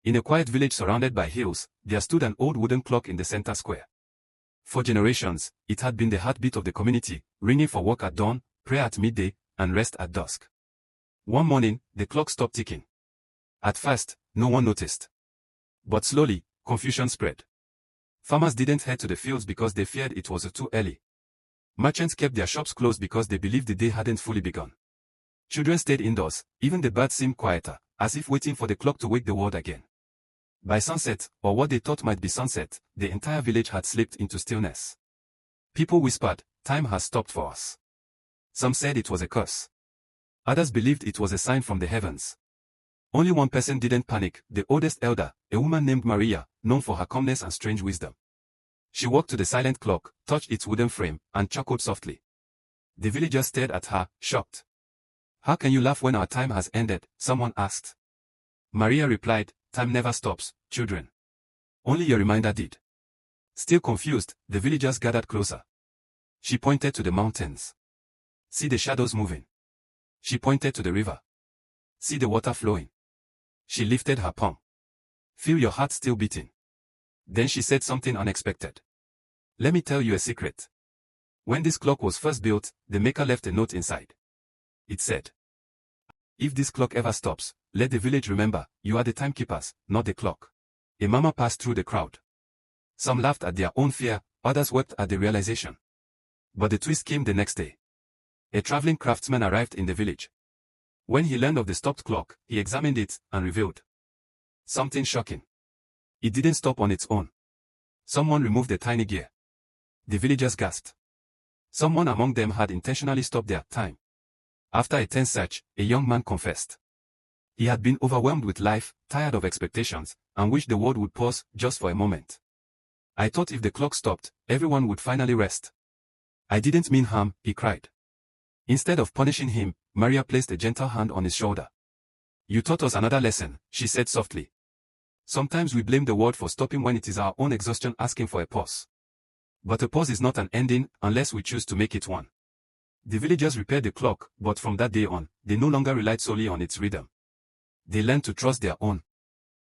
In a quiet village surrounded by hills, there stood an old wooden clock in the center square. For generations, it had been the heartbeat of the community, ringing for work at dawn, prayer at midday, and rest at dusk. One morning, the clock stopped ticking. At first, no one noticed. But slowly, confusion spread. Farmers didn't head to the fields because they feared it was too early. Merchants kept their shops closed because they believed the day hadn't fully begun. Children stayed indoors, even the birds seemed quieter, as if waiting for the clock to wake the world again. By sunset, or what they thought might be sunset, the entire village had slipped into stillness. People whispered, "Time has stopped for us." Some said it was a curse. Others believed it was a sign from the heavens. Only one person didn't panic, the oldest elder, a woman named Maria, known for her calmness and strange wisdom. She walked to the silent clock, touched its wooden frame, and chuckled softly. The villagers stared at her, shocked. "How can you laugh when our time has ended?" someone asked. Maria replied, "Time never stops, children. Only your reminder did." Still confused, the villagers gathered closer. She pointed to the mountains. "See the shadows moving." She pointed to the river. "See the water flowing." She lifted her palm. "Feel your heart still beating." Then she said something unexpected. "Let me tell you a secret. When this clock was first built, the maker left a note inside. It said, 'If this clock ever stops, let the village remember, you are the timekeepers, not the clock.'" A murmur passed through the crowd. Some laughed at their own fear, others wept at the realization. But the twist came the next day. A traveling craftsman arrived in the village. When he learned of the stopped clock, he examined it and revealed something shocking. It didn't stop on its own. Someone removed the tiny gear. The villagers gasped. Someone among them had intentionally stopped their time. After a tense search, a young man confessed. He had been overwhelmed with life, tired of expectations, and wished the world would pause just for a moment. "I thought if the clock stopped, everyone would finally rest. I didn't mean harm," he cried. Instead of punishing him, Maria placed a gentle hand on his shoulder. "You taught us another lesson," she said softly. "Sometimes we blame the world for stopping when it is our own exhaustion asking for a pause. But a pause is not an ending unless we choose to make it one." The villagers repaired the clock, but from that day on, they no longer relied solely on its rhythm. They learned to trust their own.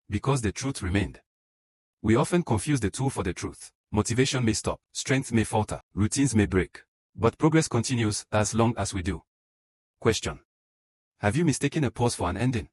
Because the truth remained. We often confuse the tool for the truth. Motivation may stop, strength may falter, routines may break. But progress continues as long as we do. Question: have you mistaken a pause for an ending?